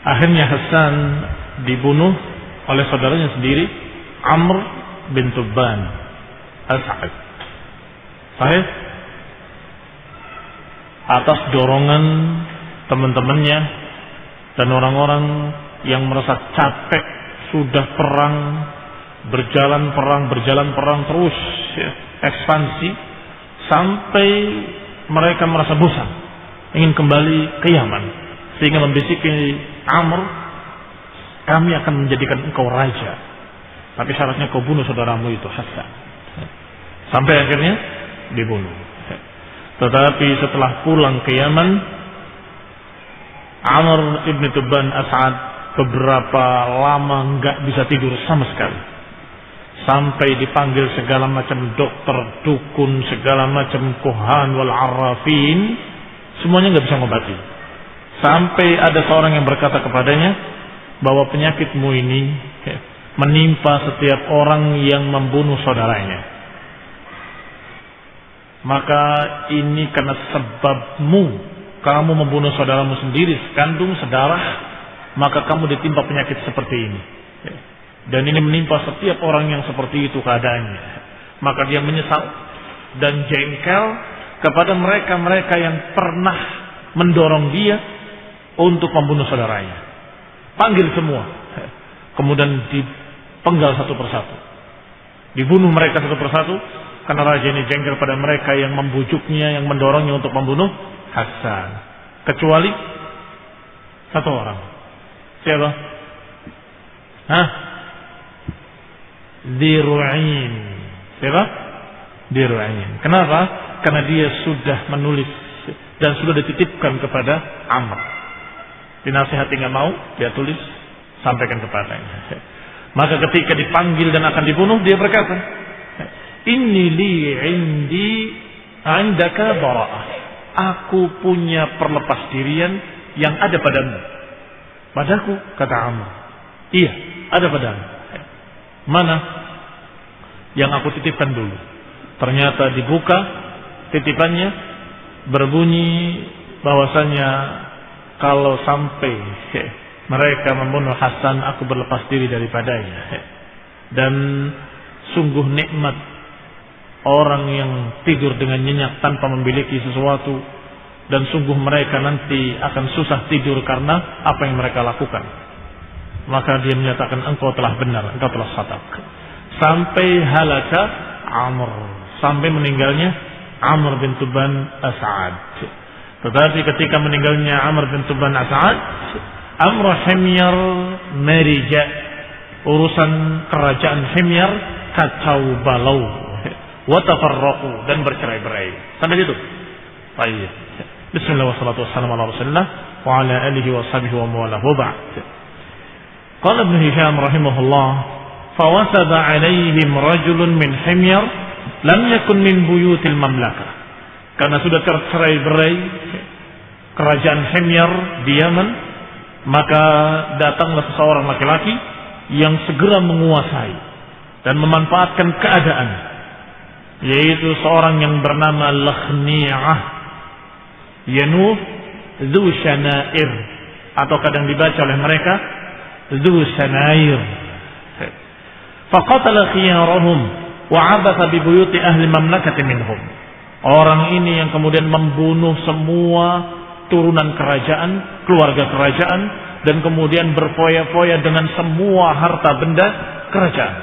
Akhirnya Hasan dibunuh oleh saudaranya sendiri, Amr bin Tubban As'ad. Sahih? Atas dorongan teman-temannya dan orang-orang yang merasa capek sudah perang, berjalan perang terus ya, ekspansi sampai mereka merasa bosan, ingin kembali ke Yaman, sehingga membisiki Amr, kami akan menjadikan engkau raja, tapi syaratnya kau bunuh saudaramu itu Hasan. Sampai akhirnya dibunuh. Tetapi setelah pulang ke Yaman, Amr ibn Tubban As'ad beberapa lama nggak bisa tidur sama sekali, sampai dipanggil segala macam dokter, dukun, segala macam kuhan wal arrafin, semuanya nggak bisa ngobati. Sampai ada seorang yang berkata kepadanya bahwa penyakitmu ini menimpa setiap orang yang membunuh saudaranya. Maka ini karena sebabmu, kamu membunuh saudaramu sendiri, sekandung, sedarah, maka kamu ditimpa penyakit seperti ini. Dan ini menimpa setiap orang yang seperti itu keadaannya. Maka dia menyesal dan jengkel kepada mereka-mereka yang pernah mendorong dia untuk membunuh saudaranya. Panggil semua, kemudian dipenggal satu persatu, dibunuh mereka satu persatu, karena raja ini jengkel pada mereka yang membujuknya, yang mendorongnya untuk membunuh Hasan. Kecuali satu orang. Siapa? Diru'in. Siapa? Diru'in. Kenapa? Karena dia sudah menulis dan sudah dititipkan kepada Amr. Dinasihati nggak mau, dia tulis, sampaikan kepadanya. Maka ketika dipanggil dan akan dibunuh, dia berkata, "Inni li indi indaka bara'ah." Aku punya perlepas dirian yang ada padamu. Padaku, kata Amr. Iya, ada padamu. Mana? Yang aku titipkan dulu. Ternyata dibuka titipannya, berbunyi bahwasanya kalau sampai mereka membunuh Hasan, aku berlepas diri daripadanya. Dan sungguh nikmat orang yang tidur dengan nyenyak tanpa memiliki sesuatu, dan sungguh mereka nanti akan susah tidur karena apa yang mereka lakukan. Maka dia menyatakan, engkau telah benar, engkau telah sadak. Sampai halaka Amr, sampai meninggalnya Amr bin Tubban As'ad. Tetapi ketika meninggalnya Amr bin Tubban As'ad, Amr Himyar merija, urusan kerajaan Himyar kacau balau, watafarraqu, dan bercerai-berai. Sampai itu. Baik. Bismillah wassalatu wassalamu ala Rasulillah wa ala alihi wa sahbihi wa mawalah. Wa ba'd. Qala Ibnu Hisham rahimahullah, "Fawasada 'alaihim rajulun min Himyar lam yakun min buyutil mamlakah." Karena sudah tercerai-berai kerajaan Himyar di Yaman, maka datanglah seseorang laki-laki yang segera menguasai dan memanfaatkan keadaan, yaitu seorang yang bernama Lakhni'ah Yanuh Dhu Shanair, atau kadang dibaca oleh mereka Dhu Shanair. Faqatala khiyarahum wa 'abatha bi buyuti ahli mamlakati minhum. Orang ini yang kemudian membunuh semua turunan kerajaan, keluarga kerajaan, dan kemudian berfoya-foya dengan semua harta benda kerajaan.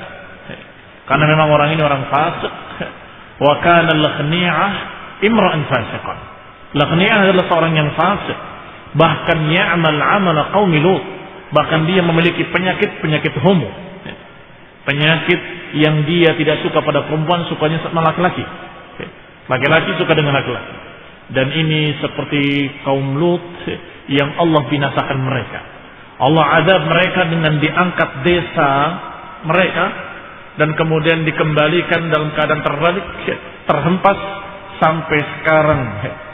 Karena memang orang ini orang fasik. Wa kana Lakhni'ah imra'an fasiqan. Lakhni'ah adalah seorang yang fasik, bahkan ya'mal 'amala qaumi Lut, bahkan dia memiliki penyakit homo, penyakit yang dia tidak suka pada perempuan, sukanya sama laki-laki, laki-laki suka dengan laki-laki. Dan ini seperti kaum Lut yang Allah binasakan mereka. Allah azab mereka dengan diangkat desa mereka dan kemudian dikembalikan dalam keadaan terbalik, terhempas, sampai sekarang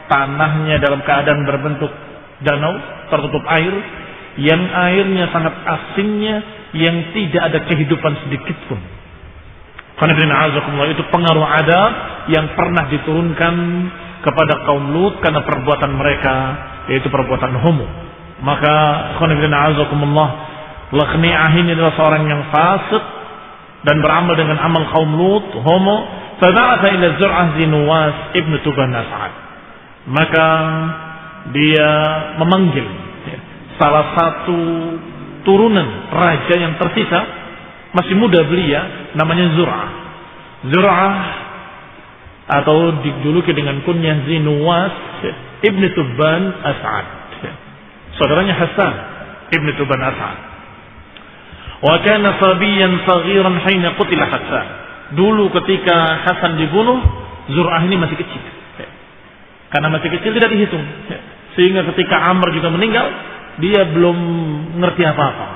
tanahnya dalam keadaan berbentuk danau, tertutup air, yang airnya sangat asinnya, yang tidak ada kehidupan sedikit pun. Itu pengaruh adab yang pernah diturunkan kepada kaum Lut karena perbuatan mereka, yaitu perbuatan homo. Maka Lakhni'ah ini adalah seorang yang fasik dan beramal dengan amal kaum Lut, homo. Fab'atha ila Zur'ah bin Nuwas ibn Tuban As'ad. Maka dia memanggil salah satu turunan raja yang tersisa, masih muda belia, namanya Zur'ah. Zur'ah atau dijuluki dengan kunyah Zinuwas ibn Tuban As'ad, saudaranya Hasan ibn Tuban As'ad. Wa kana sabiyan saghiran hina qutila Hasan. Dulu ketika Hasan dibunuh, Zur'ah ini masih kecil. Karena masih kecil tidak dihitung. Sehingga ketika Amr juga meninggal, dia belum ngerti apa-apa.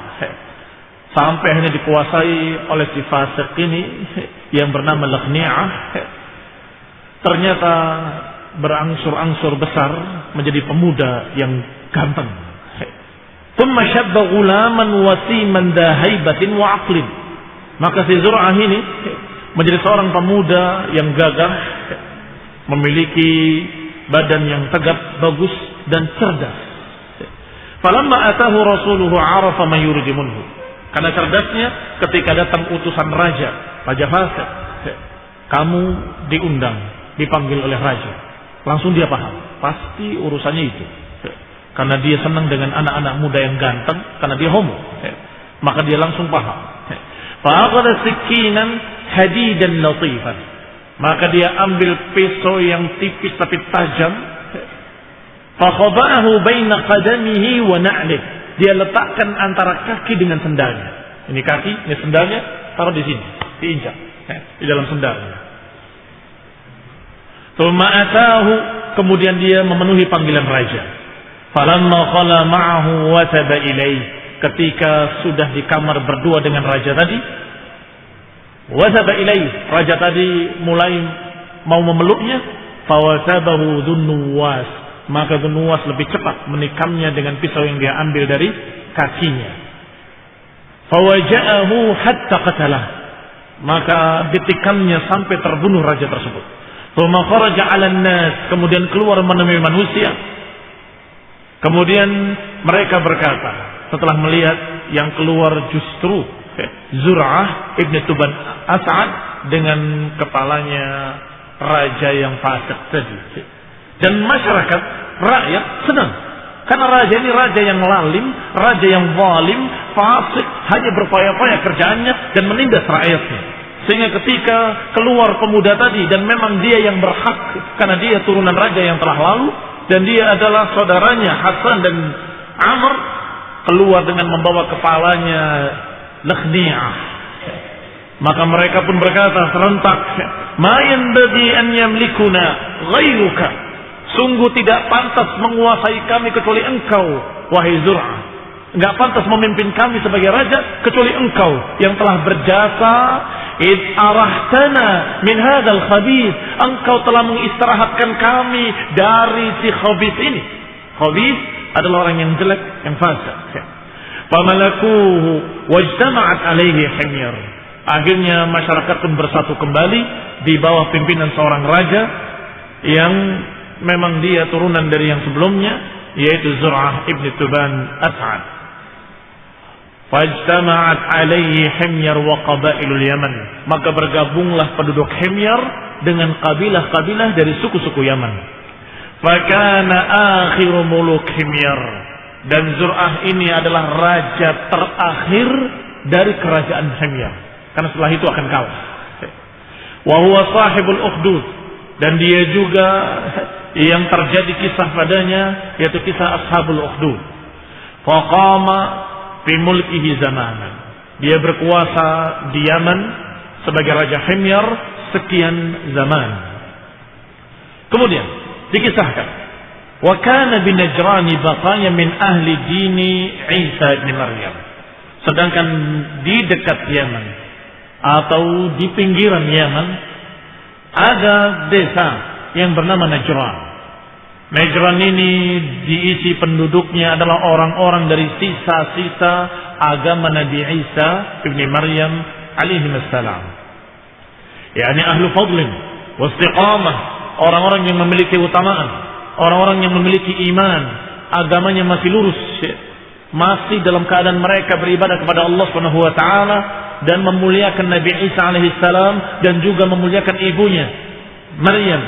Sampai akhirnya dikuasai oleh si fasik ini yang bernama Lakhni'ah. Ternyata berangsur-angsur besar menjadi pemuda yang ganteng. Thumma shabba ghulaman wasiman dahaibatin wa aqlin. Maka si Zur'ah ini menjadi seorang pemuda yang gagah, memiliki badan yang tegap, bagus dan cerdas. Falamma atahu rasuluhu arafa ma yuridu minhu. Karena cerdasnya ketika datang utusan raja fasik, kamu diundang, dipanggil oleh raja. Langsung dia paham, pasti urusannya itu. Karena dia senang dengan anak-anak muda yang ganteng, karena dia homo. Maka dia langsung paham. Fa'aqada sikinan hadidan latifan. Maka dia ambil pisau yang tipis tapi tajam. Fakhaba'ahu baina qadamihi wa na'lih. Dia letakkan antara kaki dengan sendalnya. Ini kaki, ini sendalnya, taruh di sini, diinjak di dalam sendalnya. Tsumma atahu, kemudian dia memenuhi panggilan raja. Falamma khala ma'ahu wataba ilaih. Ketika sudah di kamar berdua dengan raja tadi, wataba ilaih, raja tadi mulai mau memeluknya. Fawatabahu Dzunnuwas, maka Dzunnuwas lebih cepat menikamnya dengan pisau yang dia ambil dari kakinya. Fawaja'ahu hatta qatalah, maka ditikamnya sampai terbunuh raja tersebut. Tsumma kharaja 'alan nas, kemudian keluar menemui manusia. Kemudian mereka berkata, setelah melihat yang keluar justru Zur'ah ibn Tuban As'ad dengan kepalanya raja yang fasik tadi. Dan masyarakat, rakyat senang. Karena raja ini raja yang lalim, raja yang zalim, fasik, hanya berpaya-paya kerjaannya dan menindas rakyatnya. Sehingga ketika keluar pemuda tadi, dan memang dia yang berhak, karena dia turunan raja yang telah lalu, dan dia adalah saudaranya Hasan dan Amr, keluar dengan membawa kepalanya Lakhni'ah. Maka mereka pun berkata serentak, ma yanbaghi an yamlikuna ghairuka. Sungguh tidak pantas menguasai kami kecuali engkau, wahai Zur'ah. Enggak pantas memimpin kami sebagai raja kecuali engkau yang telah berjasa. Id arahtana min hadzal khabith. Engkau telah mengistirahatkan kami dari si khabith ini. Khabith adalah orang yang jelek, yang fasik. Famalakuhu wajtama'at alaihi himyar. Akhirnya masyarakat pun bersatu kembali di bawah pimpinan seorang raja yang memang dia turunan dari yang sebelumnya, yaitu Zur'ah ibn Tuban As'ad. Fajtama'at alaihi himyar wa qabailul Yaman. Maka bergabunglah penduduk Himyar dengan kabilah-kabilah dari suku-suku Yaman. Fakana akhiru muluk Himyar. Dan Zur'ah ini adalah raja terakhir dari kerajaan Himyar. Karena setelah itu akan kalah. Wa huwa sahibul ukhdud. Dan dia juga yang terjadi kisah padanya, yaitu kisah Ashabul Ukhdud. Faqama fi mulkihi zamanan. Dia berkuasa di Yaman sebagai raja Himyar sekian zaman. Kemudian dikisahkan, wa kana bi Najran baqaya min ahli dini Isa bin Maryam. Sedangkan di dekat Yaman atau di pinggiran Yaman ada desa yang bernama Najran. Najran ini diisi penduduknya adalah orang-orang dari sisa-sisa agama Nabi Isa ibn Maryam alaihi wassalam. yakni ahlu fadlin wa istiqamah, orang-orang yang memiliki utamaan, orang-orang yang memiliki iman, agamanya masih lurus, masih dalam keadaan mereka beribadah kepada Allah Subhanahu wa taala dan memuliakan Nabi Isa alaihi salam dan juga memuliakan ibunya Maryam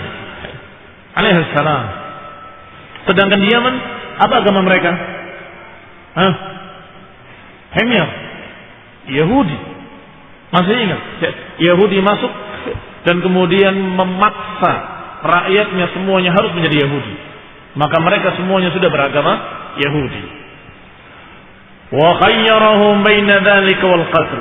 alaihi salam. Sedangkan di Yaman apa agama mereka? Himyar, Yahudi. Masih ingat? Yahudi masuk dan kemudian memaksa rakyatnya semuanya harus menjadi Yahudi. Maka mereka semuanya sudah beragama Yahudi. Wa khayyarahum baina dzalika wal qatl.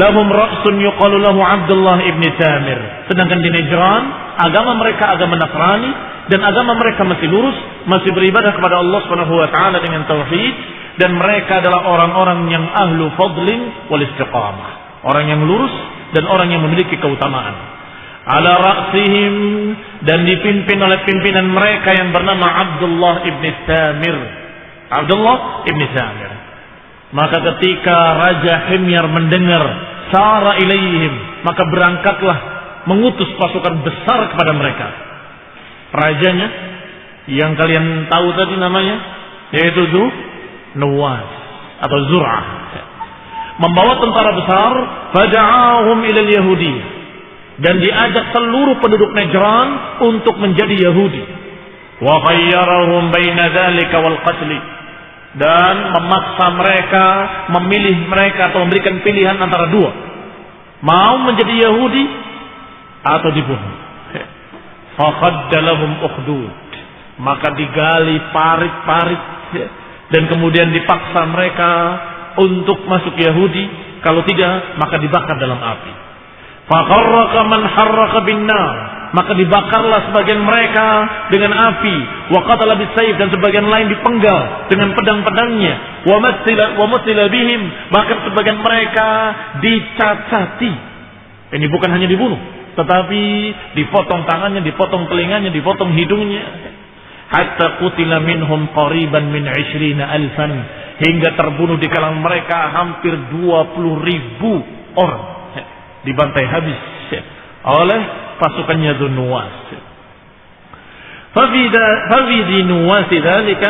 Lahum ra'sun yuqalu lahu Abdullah ibn Tamir. Sedangkan di Najran agama mereka agama Nasrani dan agama mereka masih lurus, masih beribadah kepada Allah Subhanahu wa taala dengan tauhid, dan mereka adalah orang-orang yang ahlu fadlin wal istiqamah. Orang yang lurus dan orang yang memiliki keutamaan. Ala ra'sihim, dan dipimpin oleh pimpinan mereka yang bernama Abdullah ibn Tamir. Abdullah ibn Tamir. Maka ketika Raja Himyar mendengar sara ilaihim, maka berangkatlah mengutus pasukan besar kepada mereka. Rajanya yang kalian tahu tadi namanya, yaitu Nuwas atau Zur'ah, membawa tentara besar, fada'ahum ilal Yahudi, dan diajak seluruh penduduk Najran untuk menjadi Yahudi. Wa khayyarahum baina dzalika wal qatl, dan memaksa mereka, memilih mereka atau memberikan pilihan antara dua, mau menjadi Yahudi atau dibunuh. Faqadda lahum ukhdud, maka digali parit-parit dan kemudian dipaksa mereka untuk masuk Yahudi, kalau tidak maka dibakar dalam api. Faqarraqa man harraqa bin-nar, maka dibakarlah sebagian mereka dengan api. Wa qatala bis-sayf, dan sebagian lain dipenggal dengan pedang-pedangnya. Wa mutila bihim, bahkan sebagian mereka dicacati. Ini bukan hanya dibunuh, tetapi dipotong tangannya, dipotong telinganya, dipotong hidungnya. Hatta qutila minhum qariban min 20,000, hingga terbunuh di kalangan mereka hampir 20,000 orang, dibantai habis oleh pasukannya Nuwas. Fafidi Nuwas dzalika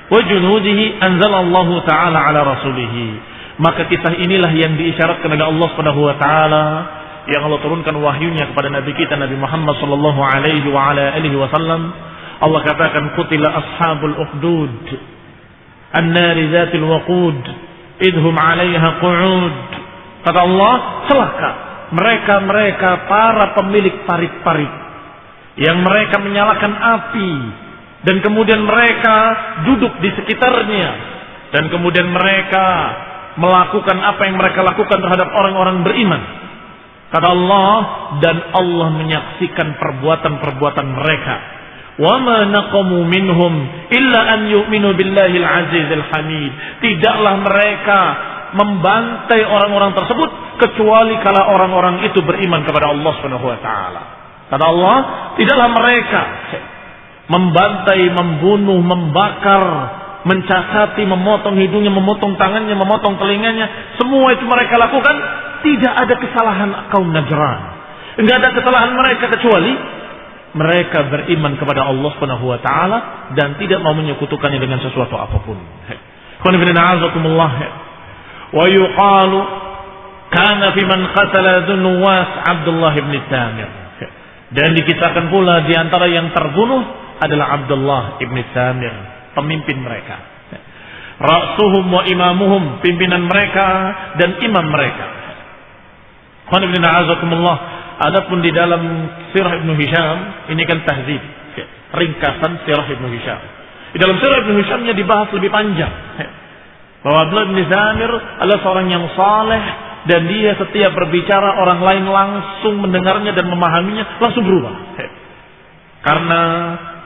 wa junudihi anzalallahu ta'ala ala rasulih. Maka kisah inilah yang diisyaratkan oleh Allah Subhanahu wa taala, yang Allah turunkan wahyunya kepada nabi kita Nabi Muhammad sallallahu alaihi wa ala alihi wasallam. Allah katakan qutila ashabul ukhdud an-nari dzatil waqud idhum 'alaiha qu'ud. Kata Allah, celaka mereka para pemilik parit-parit yang mereka menyalakan api, dan kemudian mereka duduk di sekitarnya, dan kemudian mereka melakukan apa yang mereka lakukan terhadap orang-orang beriman. Kata Allah, dan Allah menyaksikan perbuatan-perbuatan mereka. وَمَا نَقَمُوا مِنْهُمْ إِلَّا أَنْ يُؤْمِنُوا بِاللَّهِ الْعَزِيزِ الْحَمِيدِ. Tidaklah mereka membantai orang-orang tersebut kecuali kalau orang-orang itu beriman kepada Allah Subhanahu wa taala. Kata Allah, tidaklah mereka membantai, membunuh, membakar, mencacati, memotong hidungnya, memotong tangannya, memotong telinganya. Semua itu mereka lakukan, tidak ada kesalahan kaum Najran. Enggak ada kesalahan mereka kecuali mereka beriman kepada Allah Subhanahu wa taala dan tidak mau menyekutukannya dengan sesuatu apapun. Wa yuqalu kana fi man qatala Nuwas Abdullah ibn Tamir. Dan dikisahkan pula di antara yang terbunuh adalah Abdullah ibn Tamir, pemimpin mereka. Ra'suhum wa imamuhum, pimpinan mereka dan imam mereka. Adapun di dalam Sirah Ibnu Hisham, ini kan tahzib, ringkasan Sirah Ibnu Hisham. Di dalam Sirah Ibnu Hishamnya dibahas lebih panjang bahwa Abdullah bin Tamir adalah seorang yang saleh, dan dia setiap berbicara orang lain langsung mendengarnya dan memahaminya, langsung berubah. Karena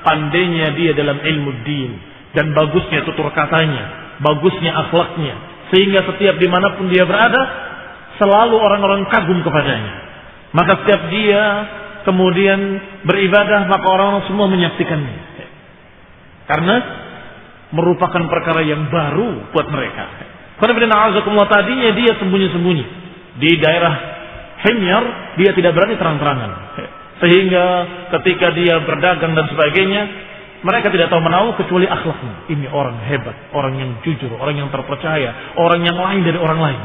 pandainya dia dalam ilmu din dan bagusnya tutur katanya, bagusnya akhlaknya, sehingga setiap dimanapun dia berada selalu orang-orang kagum kepadanya. Maka setiap dia kemudian beribadah, maka orang-orang semua menyaksikannya. Karena merupakan perkara yang baru buat mereka. Karena tadinya dia sembunyi-sembunyi di daerah Himyar, dia tidak berani terang-terangan. Sehingga ketika dia berdagang dan sebagainya, mereka tidak tahu menahu kecuali akhlaknya. Ini orang hebat, orang yang jujur, orang yang terpercaya, orang yang lain dari orang lain.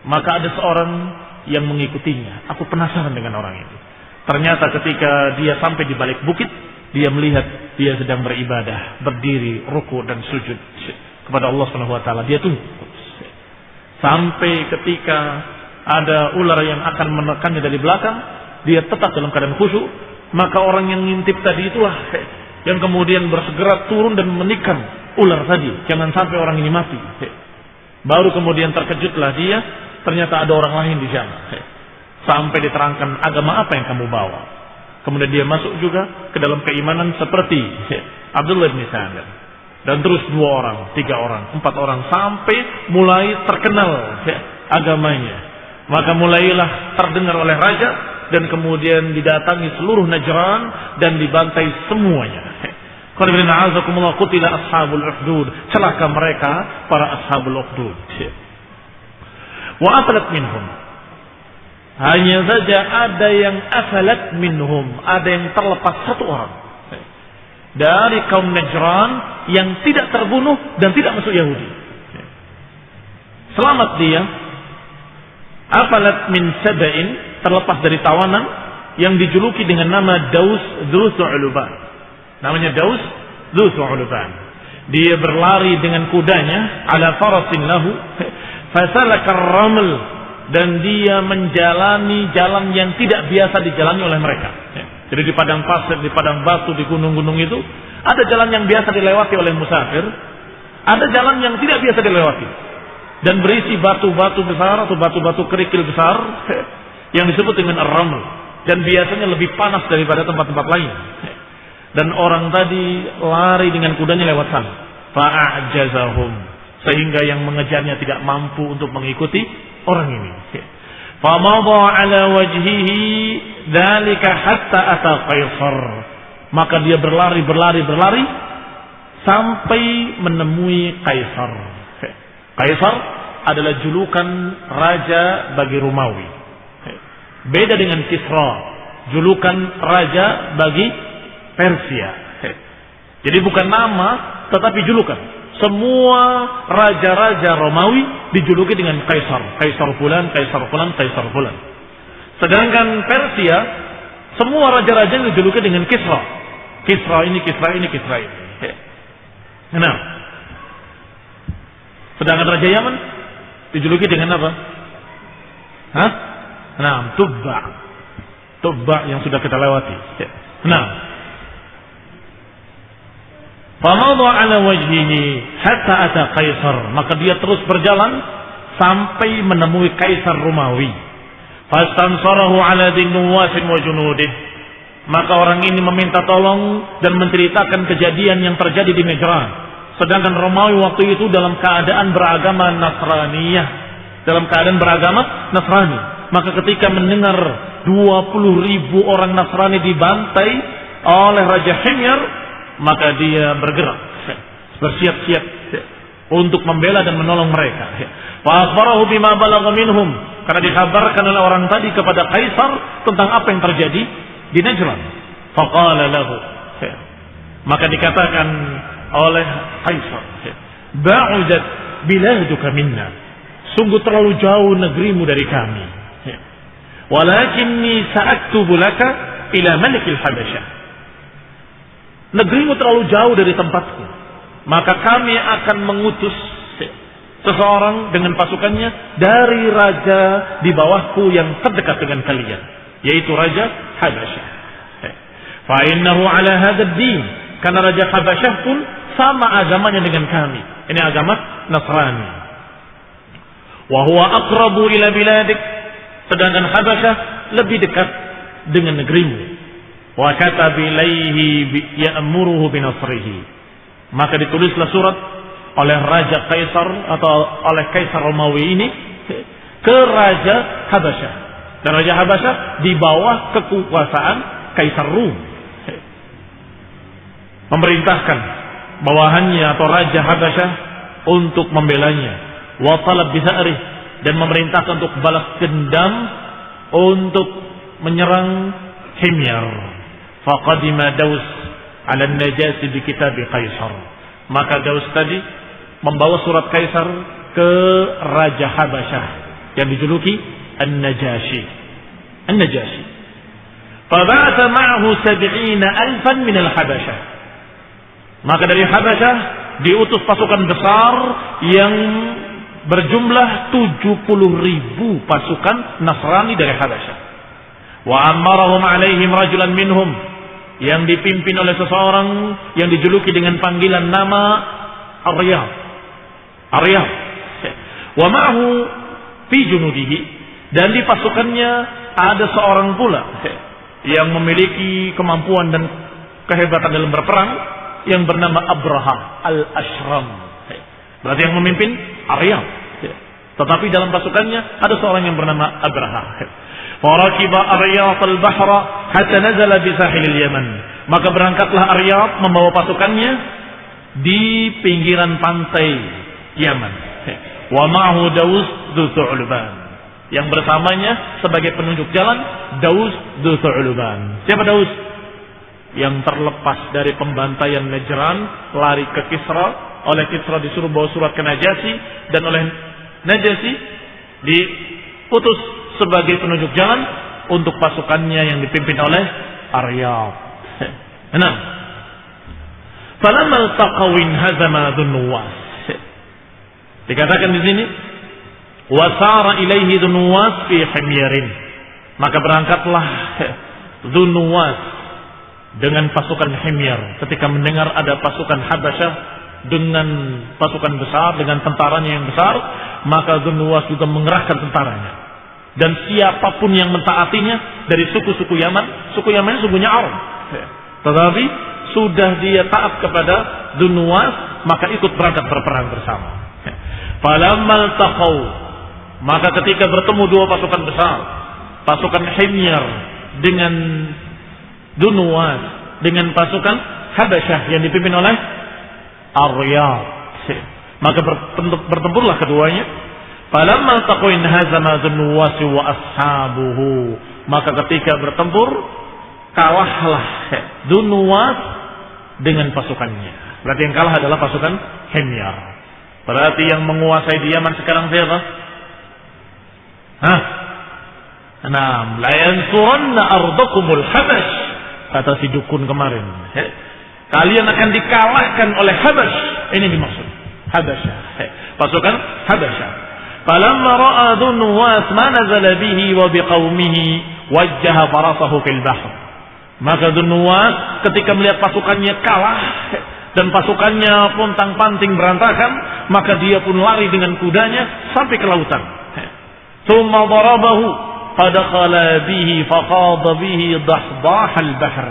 Maka ada seorang yang mengikutinya. Aku penasaran dengan orang ini. Ternyata ketika dia sampai di balik bukit, dia melihat dia sedang beribadah, berdiri, ruku dan sujud kepada Allah Subhanahu wa taala. Dia tunggu sampai ketika ada ular yang akan menekannya dari belakang, dia tetap dalam keadaan khusyuk. Maka orang yang ngintip tadi itulah yang kemudian bersegera turun dan menikam ular tadi. Jangan sampai orang ini mati. Baru kemudian terkejutlah dia, ternyata ada orang lain di sana. Sampai diterangkan, agama apa yang kamu bawa? Kemudian dia masuk juga ke dalam keimanan seperti Abdullah bin Sa'ad. Dan terus 2 orang, 3 orang, 4 orang, sampai mulai terkenal agamanya. Maka mulailah terdengar oleh raja, dan kemudian didatangi seluruh Najran dan dibantai semuanya. Qutila ashabul ukhdud, celaka mereka para ashabul ukhdud. Wa afalat minhum, hanya saja ada yang afalat minhum, ada yang terlepas 1 orang dari kaum Najran yang tidak terbunuh dan tidak masuk Yahudi. Selamat dia. Afalat min sab'in, terlepas dari tawanan yang dijuluki dengan nama Daus Dzul'uluban. Namanya Daus Dzul'uluban. Dia berlari dengan kudanya ala farasin lahu fasalakar raml, dan dia menjalani jalan yang tidak biasa dijalani oleh mereka. Jadi di padang pasir, di padang batu, di gunung-gunung itu ada jalan yang biasa dilewati oleh musafir, ada jalan yang tidak biasa dilewati dan berisi batu-batu besar atau batu-batu kerikil besar yang disebut dengan ar-raml, dan biasanya lebih panas daripada tempat-tempat lain. Dan orang tadi lari dengan kudanya lewat sana. Fa'ajazahum, sehingga yang mengejarnya tidak mampu untuk mengikuti orang ini. Famadha ala wajhihi dzalika hatta ata Qaisar, maka dia berlari sampai menemui Kaisar. Kaisar adalah julukan raja bagi Romawi. Beda dengan Kisra, julukan raja bagi Persia. Jadi bukan nama, tetapi julukan. Semua raja-raja Romawi dijuluki dengan Kaisar. Kaisar fulan, Kaisar fulan, Kaisar fulan. Sedangkan Persia, semua raja-raja dijuluki dengan Kisra. Kisra ini, Kisra ini, Kisra ini. Nah, sedangkan Raja Yaman dijuluki dengan apa? Nah, Tubba yang sudah kita lewati. Nah, famadha ala wajhihi hatta ata Kaisar, maka dia terus berjalan sampai menemui Kaisar Romawi. Fastansarahu ala Nuwas wa junudih, maka orang ini meminta tolong dan menceritakan kejadian yang terjadi di Najran. Sedangkan Romawi waktu itu dalam keadaan beragama Nasraniyah, dalam keadaan beragama Nasrani. Maka ketika mendengar 20.000 orang Nasrani dibantai oleh Raja Himyar, maka dia bergerak, bersiap-siap untuk membela dan menolong mereka. Fa akhbarahu bima balagha minhum, karena dikabarkan oleh orang tadi kepada Kaisar tentang apa yang terjadi di Najran. Faqala lahu, maka dikatakan oleh Kaisar, ba'udat biladuka minna, sungguh terlalu jauh negerimu dari kami. Walakinni sa'aktubu laka ila malikil Habasyah, negerimu terlalu jauh dari tempatku, maka kami akan mengutus seseorang dengan pasukannya dari raja di bawahku yang terdekat dengan kalian, yaitu Raja Habasyah. Fa innahu ala hadzal din, karena Raja Habasyah pun sama agamanya dengan kami. Ini agama Nasrani. Wa huwa aqrabu ila biladik, sedangkan Habasyah lebih dekat dengan negerimu. Wa kataba ilaihi ya'muruhu binasrihi, maka ditulislah surat oleh Raja Kaisar atau oleh Kaisar Romawi ini ke Raja Habasyah, dan Raja Habasyah di bawah kekuasaan Kaisar Rum, memerintahkan bawahannya atau Raja Habasyah untuk membelanya, wa talab bisa'rih, dan memerintahkan untuk balas dendam untuk menyerang Himyar. Faqadima Daus ala Najasi bi kitab Kaisar. Maka Daus tadi membawa surat Kaisar ke Raja Habasyah yang dijuluki An-Najashi. An-Najashi. Faba'atha ma'ahu 70,000 min al-Habasyah. Maka dari Habasyah diutus pasukan besar yang berjumlah 70,000 pasukan Nasrani dari Habasyah. Wa ammarahum alaihim rajulan minhum, yang dipimpin oleh seseorang yang dijuluki dengan panggilan nama Aryab. Aryab. Wa ma'ahu fi junudihi, dan di pasukannya ada seorang pula yang memiliki kemampuan dan kehebatan dalam berperang yang bernama Abraha al-Ashram. Berarti yang memimpin Aryab. Tetapi dalam pasukannya ada seorang yang bernama Abraha. Farakiba Aryab al-bahra hatta nazala bi sahilil Yaman. Maka berangkatlah Aryab membawa pasukannya di pinggiran pantai Yaman. Wa ma'hu Daus dzu Thu'luban. Yang bersamanya sebagai penunjuk jalan Daus dzu Thu'luban. Siapa Daus? Yang terlepas dari pembantaian Najran, lari ke Kisra. Oleh Kisra disuruh bawa surat ke Najasi, dan oleh Najasi diutus sebagai penunjuk jalan untuk pasukannya yang dipimpin oleh Aryab. Nah, falamma altaqaw hazama Dzunnuwas. Dikatakan di sini, wasara ilaihi Dzunnuwas fi himyarin. Maka berangkatlah Dzunnuwas dengan pasukan Himyar ketika mendengar ada pasukan Habasyah dengan pasukan besar, dengan tentaranya yang besar, maka Dzunnuwas juga mengerahkan tentaranya. Dan siapapun yang mentaatinya dari suku-suku Yaman, suku Yaman sukunya Arab, tetapi sudah dia taat kepada Dzunnuwas, maka ikut berangkat berperang bersama. Falammal taqaw, maka ketika bertemu dua pasukan besar, pasukan Himyar dengan Dzunnuwas dengan pasukan Habasyah yang dipimpin oleh Aryab, maka bertempurlah keduanya. Falamma taqaw hazama Dzunnuwas wa ashabuhu, maka ketika bertempur kalahlah Dzunnuwas dengan pasukannya. Berarti yang kalah adalah pasukan Himyar. Berarti yang menguasai di Yaman sekarang siapa? Naam, la yansuranna ardakumul Habash, kata si dukun kemarin. Kalian akan dikalahkan oleh Habash. Ini dimaksud Habasyah, pasukan Habasyah. Falamma ra'a Dzunnuwas ma nazala bihi wa biqaumihi wajjaha farasahu fil bahr. Maka Dzunnuwas ketika melihat pasukannya kalah dan pasukannya pontang-panting berantakan, maka dia pun lari dengan kudanya sampai ke lautan. Tsumma darabahu fadakhala bihi faqada bihi dahdah al-bahr.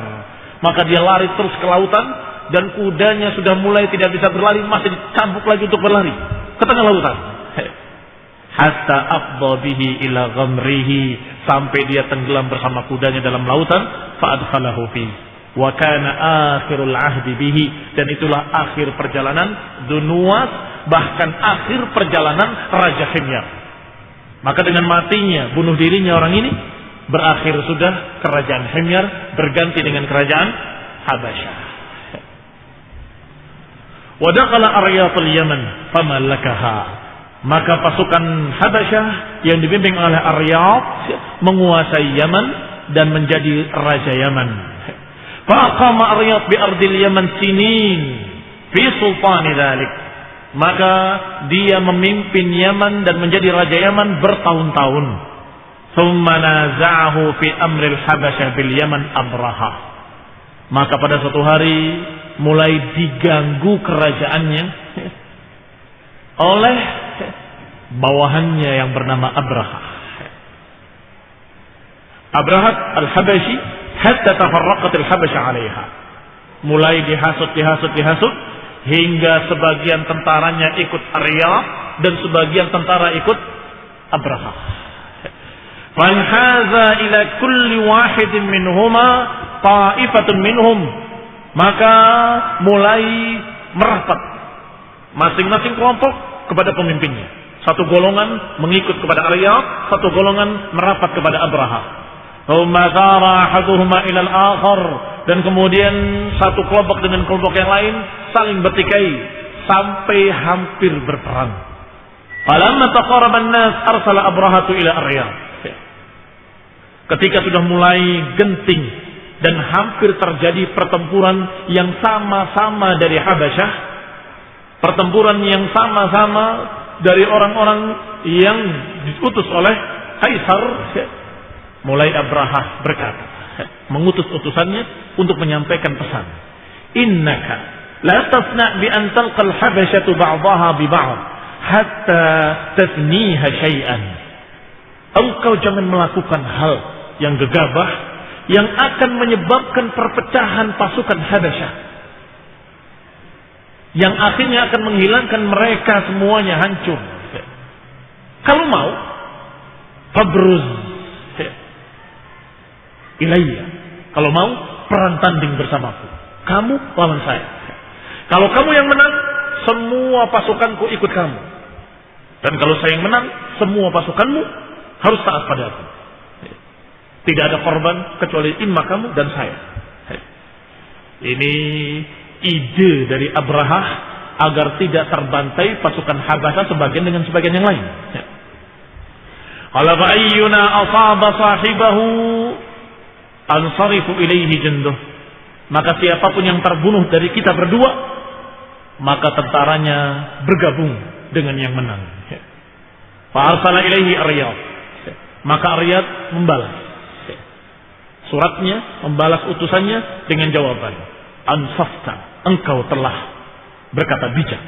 Maka dia lari terus ke lautan dan kudanya sudah mulai tidak bisa berlari, masih dicambuk lagi untuk berlari ke tengah lautan. Hatta afdha bihi ila ghamrihi, sampai dia tenggelam bersama kudanya dalam lautan. Fa adkhalahu fi wa kana akhirul ahdi bihi, dan itulah akhir perjalanan Dzunnuwas, bahkan akhir perjalanan Raja Himyar. Maka dengan matinya, bunuh dirinya orang ini, berakhir sudah kerajaan Himyar, berganti dengan kerajaan Habasyah. Wa dakhala Aryatul Yaman famallakaha. Maka pasukan Habasyah yang dibimbing oleh Aryab menguasai Yaman dan menjadi raja Yaman. Faqama Aryab bi ardil Yaman sinin fi sultani dzalik. Maka dia memimpin Yaman dan menjadi raja Yaman bertahun-tahun. Tsumma naza'ahu fi amril Habasyah bil Yaman Abraha. Maka pada suatu hari mulai diganggu kerajaannya oleh bawahannya yang bernama Abraha. Abraha al-Habashi hatta tafarraqat al-Habasyah 'alaiha. Mulai dihasut hingga sebagian tentaranya ikut Aryab dan sebagian tentara ikut Abraha. Fanhaza ila kulli wahidin minhuma ta'ifatun minhum. Maka mulai merapat masing-masing kelompok kepada pemimpinnya. Satu golongan mengikut kepada Aryab, satu golongan merapat kepada Abraha. Thumma zara ahaduhuma ila al-akhar dan kemudian satu kelompok dengan kelompok yang lain saling bertikai sampai hampir berperang. Falamma taqarraba an-nas arsala Abrahatu ila Aryab. Ketika sudah mulai genting dan hampir terjadi pertempuran yang sama-sama dari Habasyah, pertempuran yang sama-sama dari orang-orang yang diutus oleh Kaisar, mulai Abrahah berkata, mengutus utusannya untuk menyampaikan pesan. Innaka la tasna' bi an talqa al-habasyatu ba'daha bi ba'd hatta tasniha syai'an. Engkau jangan melakukan hal yang gegabah yang akan menyebabkan perpecahan pasukan Habasyah, yang akhirnya akan menghilangkan mereka semuanya hancur. Kalau mau, fabruz ilayya. Kalau mau, perang tanding bersamaku. Kamu lawan saya. Kalau kamu yang menang, semua pasukanku ikut kamu. Dan kalau saya yang menang, semua pasukanmu harus taat padaku. Tidak ada korban kecuali imma kamu dan saya. Ini ide dari Abrahah agar tidak terbantai pasukan Habasyah sebagian dengan sebagian yang lain. Qala fa ayyuna asaba sahibahu ansarifu ilaihi junduh. Maka siapapun yang terbunuh dari kita berdua, maka tentaranya bergabung dengan yang menang. Fa arsala ilaihi Aryab. Maka Aryab membalas suratnya, membalas utusannya dengan jawaban, ansafta, engkau telah berkata bijak.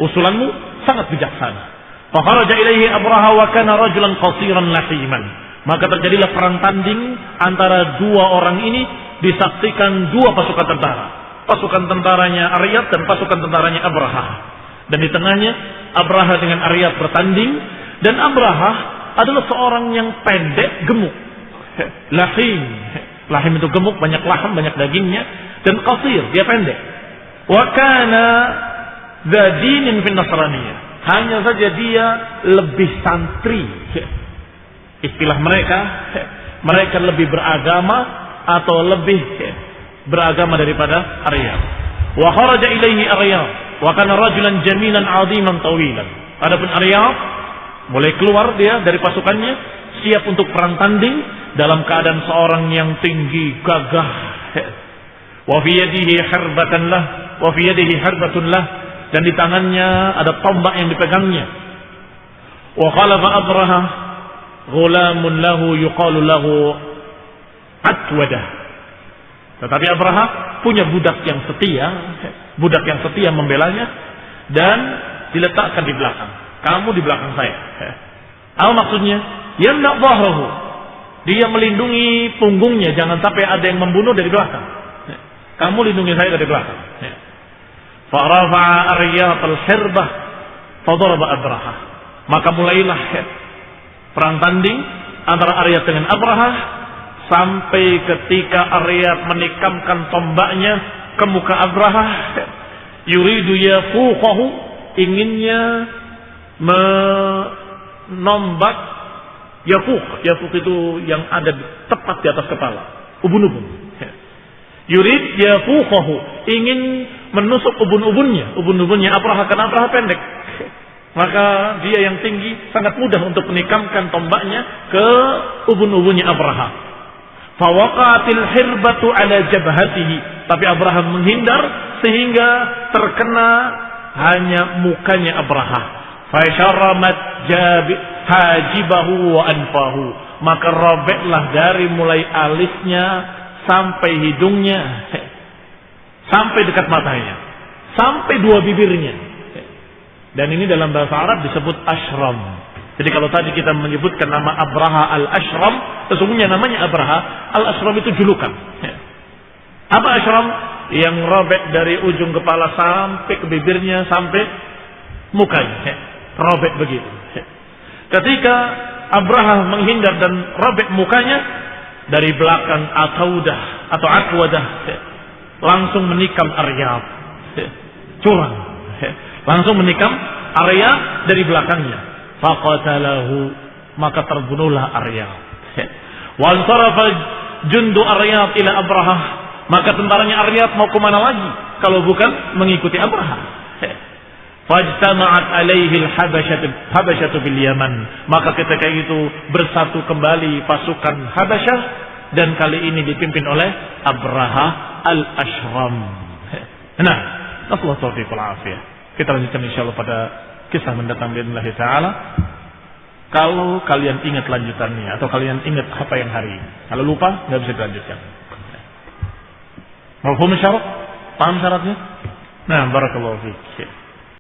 Usulanmu sangat bijaksana. Fa kharaja ilaihi Abraha wa kana rajulan qasiran lahiman. Maka terjadilah perang tanding antara dua orang ini, disaksikan dua pasukan tentara. Pasukan tentaranya Aryab dan pasukan tentaranya Abraha. Dan di tengahnya Abraha dengan Aryab bertanding, dan Abraha adalah seorang yang pendek, gemuk. Lahim. Lahim itu gemuk, banyak laham, banyak dagingnya, dan qasir, dia pendek. Wa kana dza dinin fin nasraniyah. Hanya saja dia lebih santri. Istilah mereka lebih beragama atau lebih beragama daripada Aryab. Wa kharaja ilaihi Aryab wa kana rajulan jamilan 'aziman tawilan. Adapun Aryab mulai keluar dia dari pasukannya, siap untuk perang tanding dalam keadaan seorang yang tinggi, gagah. Wa fi yadihi harbatan lah, wa fi yadihi harbatun lah, dan di tangannya ada tombak yang dipegangnya. Wa khalafa Abraha ghulamun lahu yuqalu lahu Atwadah. Tetapi Abraha punya budak yang setia membelanya dan diletakkan di belakang. Kamu di belakang saya. Apa maksudnya? Yamna dhahrahu. Dia melindungi punggungnya, jangan sampai ada yang membunuh dari belakang. Kamu lindungi saya dari belakang. Fa rafa'a Aryab al-hirbah fa daraba Abraha. Maka mulailah perang tanding antara Aryab dengan Abraha sampai ketika Aryab menikamkan tombaknya ke muka Abraha, yuridu yafuqahu, inginnya menombak. Yafuq itu yang ada tepat di atas kepala, ubun-ubun. Yurid yafuqahu, ingin menusuk ubun-ubunnya Abraha, karena Abraha pendek. Maka dia yang tinggi sangat mudah untuk menikamkan tombaknya ke ubun-ubunnya Abraha. Fawaqatil hirbatu ala jabhatihi, tapi Abraha menghindar sehingga terkena hanya mukanya Abraha. Fasyaramat hajibahu wa anfahu, maka robeklah dari mulai alisnya sampai hidungnya, sampai dekat matanya, sampai dua bibirnya. Dan ini dalam bahasa Arab disebut ashram. Jadi kalau tadi kita menyebutkan nama Abraha al-Ashram, sesungguhnya namanya Abraha al-Ashram itu julukan. Apa ashram? Yang robek dari ujung kepala sampai ke bibirnya, sampai mukanya, robek begitu. Ketika Abraha menghindar dan robek mukanya, dari belakang Atwadah langsung menikam Aryab, curang, langsung menikam Aryab dari belakangnya. Faqatalahu, maka terbunuhlah Aryab. Wa ansarafa jundu Aryab ila Abraha, Maka tentaranya Aryab mau kemana lagi kalau bukan mengikuti Abraha? Fajtama'at alaihi al-habasyatu bil Yaman. Maka ketika itu bersatu kembali pasukan Habasyah dan kali ini dipimpin oleh Abraha al-Ashram. Nah, nasallahu taufiq wal afiyah. Kita lanjutkan insyaallah pada kisah mendatang biidznillah taala. Kalau kalian ingat lanjutannya atau kalian ingat apa yang hari ini. Kalau lupa enggak bisa dilanjutkan. Mafhum syarat? Paham syaratnya? Nah, barakallahu fiik.